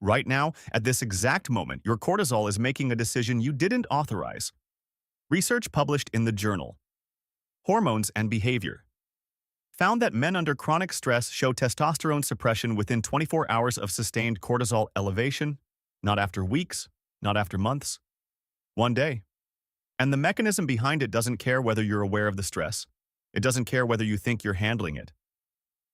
Right now, at this exact moment, your cortisol is making a decision you didn't authorize. Research published in the journal Hormones and Behavior found that men under chronic stress show testosterone suppression within 24 hours of sustained cortisol elevation, not after weeks, not after months, one day. And the mechanism behind it doesn't care whether you're aware of the stress. It doesn't care whether you think you're handling it.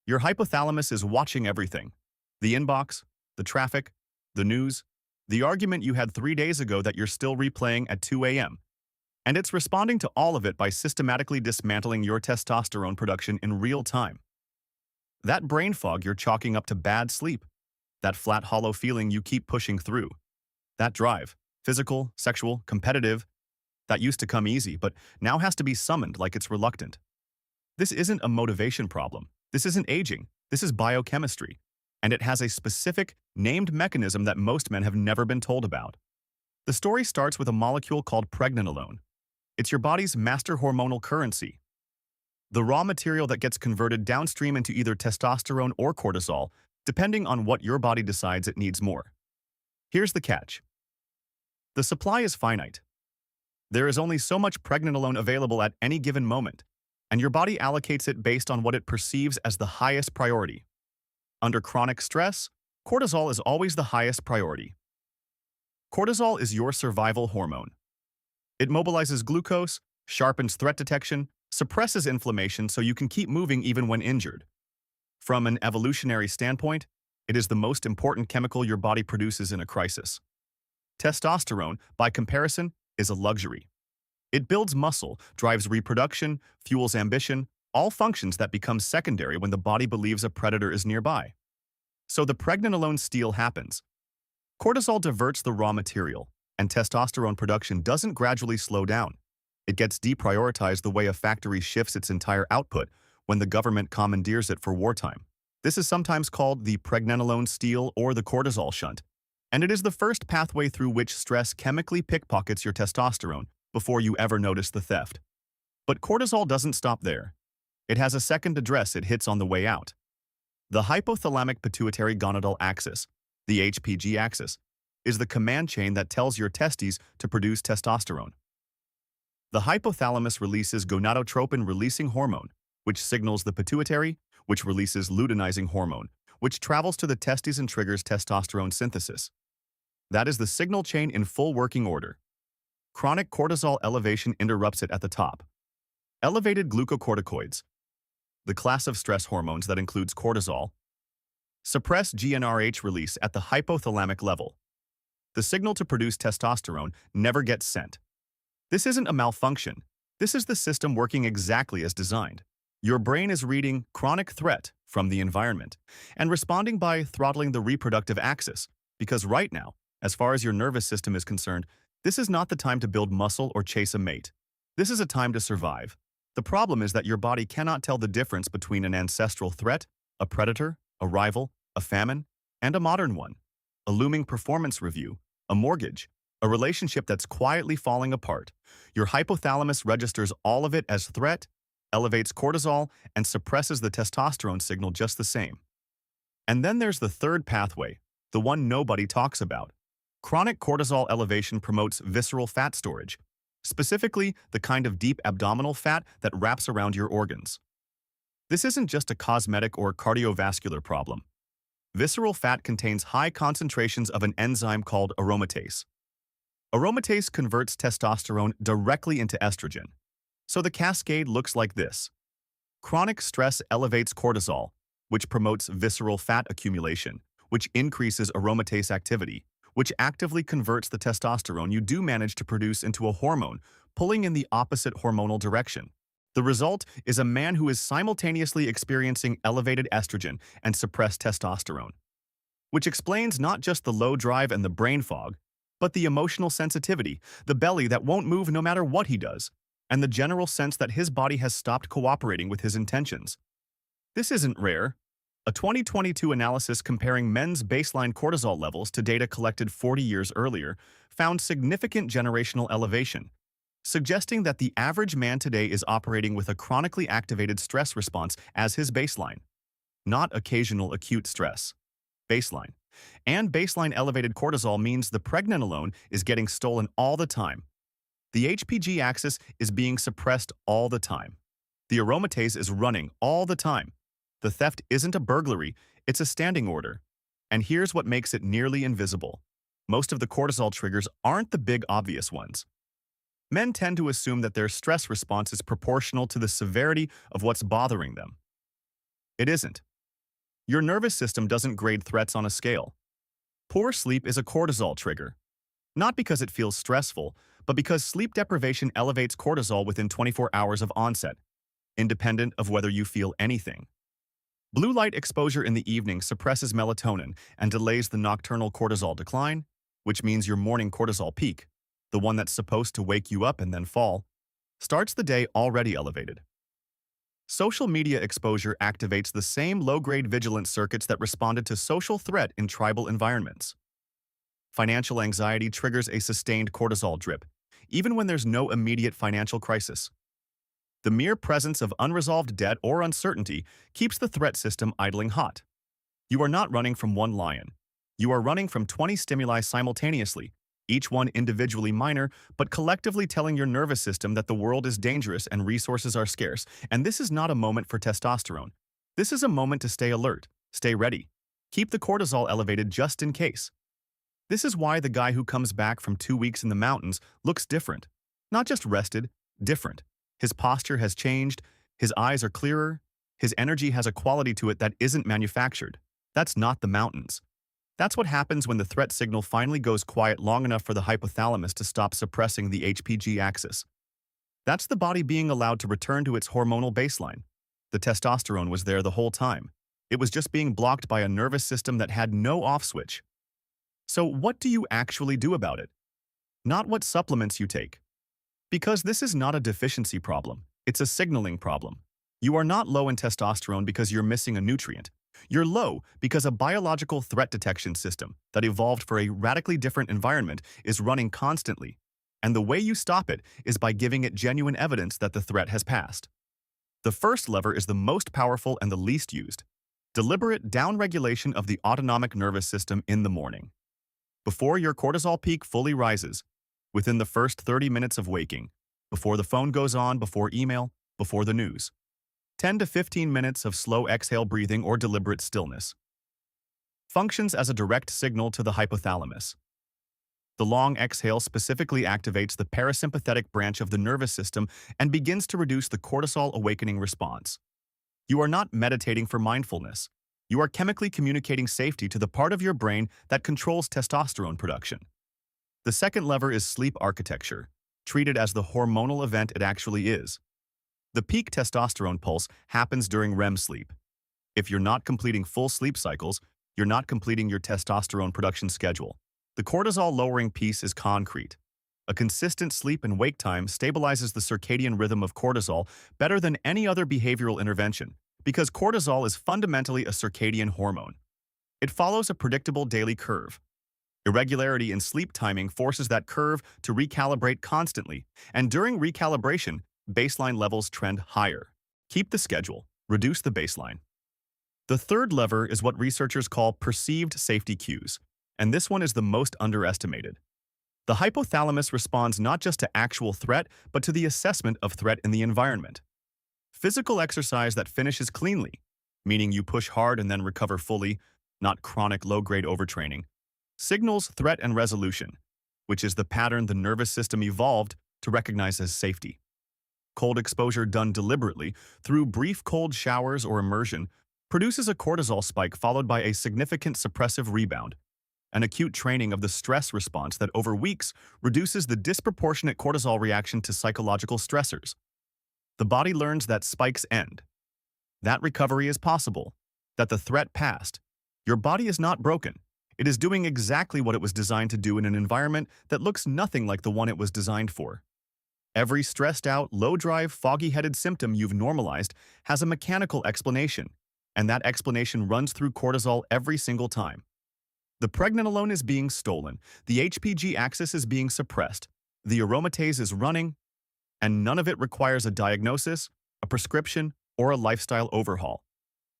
Your hypothalamus is watching everything. The inbox, the traffic, the news, the argument you had 3 days ago that you're still replaying at 2 a.m. And it's responding to all of it by systematically dismantling your testosterone production in real time. That brain fog you're chalking up to bad sleep, that flat, hollow feeling you keep pushing through, that drive, physical, sexual, competitive, that used to come easy but now has to be summoned like it's reluctant. This isn't a motivation problem. This isn't aging. This is biochemistry. And it has a specific, named mechanism that most men have never been told about. The story starts with a molecule called pregnenolone. It's your body's master hormonal currency, the raw material that gets converted downstream into either testosterone or cortisol, depending on what your body decides it needs more. Here's the catch. The supply is finite. There is only so much pregnenolone available at any given moment, and your body allocates it based on what it perceives as the highest priority. Under chronic stress, cortisol is always the highest priority. Cortisol is your survival hormone. It mobilizes glucose, sharpens threat detection, suppresses inflammation so you can keep moving even when injured. From an evolutionary standpoint, it is the most important chemical your body produces in a crisis. Testosterone, by comparison, is a luxury. It builds muscle, drives reproduction, fuels ambition, all functions that become secondary when the body believes a predator is nearby. So the pregnenolone steal happens. Cortisol diverts the raw material, and testosterone production doesn't gradually slow down. It gets deprioritized the way a factory shifts its entire output when the government commandeers it for wartime. This is sometimes called the pregnenolone steal or the cortisol shunt, and it is the first pathway through which stress chemically pickpockets your testosterone before you ever notice the theft. But cortisol doesn't stop there. It has a second address it hits on the way out. The hypothalamic pituitary gonadal axis, the HPG axis, is the command chain that tells your testes to produce testosterone. The hypothalamus releases gonadotropin-releasing hormone, which signals the pituitary, which releases luteinizing hormone, which travels to the testes and triggers testosterone synthesis. That is the signal chain in full working order. Chronic cortisol elevation interrupts it at the top. Elevated glucocorticoids, the class of stress hormones that includes cortisol, suppress GnRH release at the hypothalamic level. The signal to produce testosterone never gets sent. This isn't a malfunction. This is the system working exactly as designed. Your brain is reading chronic threat from the environment and responding by throttling the reproductive axis, because right now, as far as your nervous system is concerned, this is not the time to build muscle or chase a mate. This is a time to survive. The problem is that your body cannot tell the difference between an ancestral threat, a predator, a rival, a famine, and a modern one, a looming performance review, a mortgage, a relationship that's quietly falling apart. Your hypothalamus registers all of it as threat, elevates cortisol, and suppresses the testosterone signal just the same. And then there's the third pathway, the one nobody talks about. Chronic cortisol elevation promotes visceral fat storage, specifically the kind of deep abdominal fat that wraps around your organs. This isn't just a cosmetic or cardiovascular problem. Visceral fat contains high concentrations of an enzyme called aromatase. Aromatase converts testosterone directly into estrogen. So the cascade looks like this. Chronic stress elevates cortisol, which promotes visceral fat accumulation, which increases aromatase activity, which actively converts the testosterone you do manage to produce into a hormone, pulling in the opposite hormonal direction. The result is a man who is simultaneously experiencing elevated estrogen and suppressed testosterone, which explains not just the low drive and the brain fog, but the emotional sensitivity, the belly that won't move no matter what he does, and the general sense that his body has stopped cooperating with his intentions. This isn't rare. A 2022 analysis comparing men's baseline cortisol levels to data collected 40 years earlier found significant generational elevation, suggesting that the average man today is operating with a chronically activated stress response as his baseline, not occasional acute stress. baseline. And baseline elevated cortisol means the pregnenolone is getting stolen all the time. The HPG axis is being suppressed all the time. The aromatase is running all the time. The theft isn't a burglary, it's a standing order. And here's what makes it nearly invisible. Most of the cortisol triggers aren't the big obvious ones. Men tend to assume that their stress response is proportional to the severity of what's bothering them. It isn't. Your nervous system doesn't grade threats on a scale. Poor sleep is a cortisol trigger. Not because it feels stressful, but because sleep deprivation elevates cortisol within 24 hours of onset, independent of whether you feel anything. Blue light exposure in the evening suppresses melatonin and delays the nocturnal cortisol decline, which means your morning cortisol peak, the one that's supposed to wake you up and then fall, starts the day already elevated. Social media exposure activates the same low-grade vigilance circuits that responded to social threat in tribal environments. Financial anxiety triggers a sustained cortisol drip, even when there's no immediate financial crisis. The mere presence of unresolved debt or uncertainty keeps the threat system idling hot. You are not running from one lion. You are running from 20 stimuli simultaneously, each one individually minor, but collectively telling your nervous system that the world is dangerous and resources are scarce, and this is not a moment for testosterone. This is a moment to stay alert, stay ready. Keep the cortisol elevated just in case. This is why the guy who comes back from 2 weeks in the mountains looks different. Not just rested, different. His posture has changed, his eyes are clearer, his energy has a quality to it that isn't manufactured. That's not the mountains. That's what happens when the threat signal finally goes quiet long enough for the hypothalamus to stop suppressing the HPG axis. That's the body being allowed to return to its hormonal baseline. The testosterone was there the whole time. It was just being blocked by a nervous system that had no off switch. So what do you actually do about it? Not what supplements you take. Because this is not a deficiency problem, it's a signaling problem. You are not low in testosterone because you're missing a nutrient. You're low because a biological threat detection system that evolved for a radically different environment is running constantly, and the way you stop it is by giving it genuine evidence that the threat has passed. The first lever is the most powerful and the least used: deliberate downregulation of the autonomic nervous system in the morning. Before your cortisol peak fully rises, within the first 30 minutes of waking, before the phone goes on, before email, before the news. 10 to 15 minutes of slow exhale breathing or deliberate stillness functions as a direct signal to the hypothalamus. The long exhale specifically activates the parasympathetic branch of the nervous system and begins to reduce the cortisol awakening response. You are not meditating for mindfulness. You are chemically communicating safety to the part of your brain that controls testosterone production. The second lever is sleep architecture, treated as the hormonal event it actually is. The peak testosterone pulse happens during REM sleep. If you're not completing full sleep cycles, you're not completing your testosterone production schedule. The cortisol-lowering piece is concrete. A consistent sleep and wake time stabilizes the circadian rhythm of cortisol better than any other behavioral intervention, because cortisol is fundamentally a circadian hormone. It follows a predictable daily curve. Irregularity in sleep timing forces that curve to recalibrate constantly, and during recalibration, baseline levels trend higher. Keep the schedule, reduce the baseline. The third lever is what researchers call perceived safety cues, and this one is the most underestimated. The hypothalamus responds not just to actual threat, but to the assessment of threat in the environment. Physical exercise that finishes cleanly, meaning you push hard and then recover fully, not chronic low-grade overtraining, signals threat and resolution, which is the pattern the nervous system evolved to recognize as safety. Cold exposure done deliberately, through brief cold showers or immersion, produces a cortisol spike followed by a significant suppressive rebound, an acute training of the stress response that over weeks reduces the disproportionate cortisol reaction to psychological stressors. The body learns that spikes end, that recovery is possible, that the threat passed. Your body is not broken. It is doing exactly what it was designed to do in an environment that looks nothing like the one it was designed for. Every stressed out, low-drive, foggy-headed symptom you've normalized has a mechanical explanation, and that explanation runs through cortisol every single time. The pregnenolone is being stolen, the HPG axis is being suppressed, the aromatase is running, and none of it requires a diagnosis, a prescription, or a lifestyle overhaul.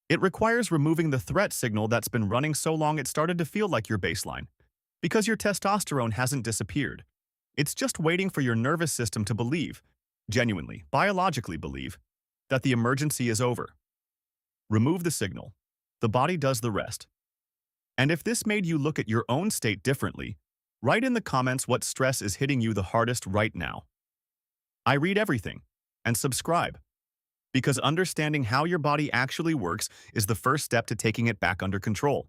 It requires removing the threat signal that's been running so long it started to feel like your baseline, because your testosterone hasn't disappeared. It's just waiting for your nervous system to believe, genuinely, biologically believe, that the emergency is over. Remove the signal. The body does the rest. And if this made you look at your own state differently, write in the comments what stress is hitting you the hardest right now. I read everything. And subscribe. Because understanding how your body actually works is the first step to taking it back under control.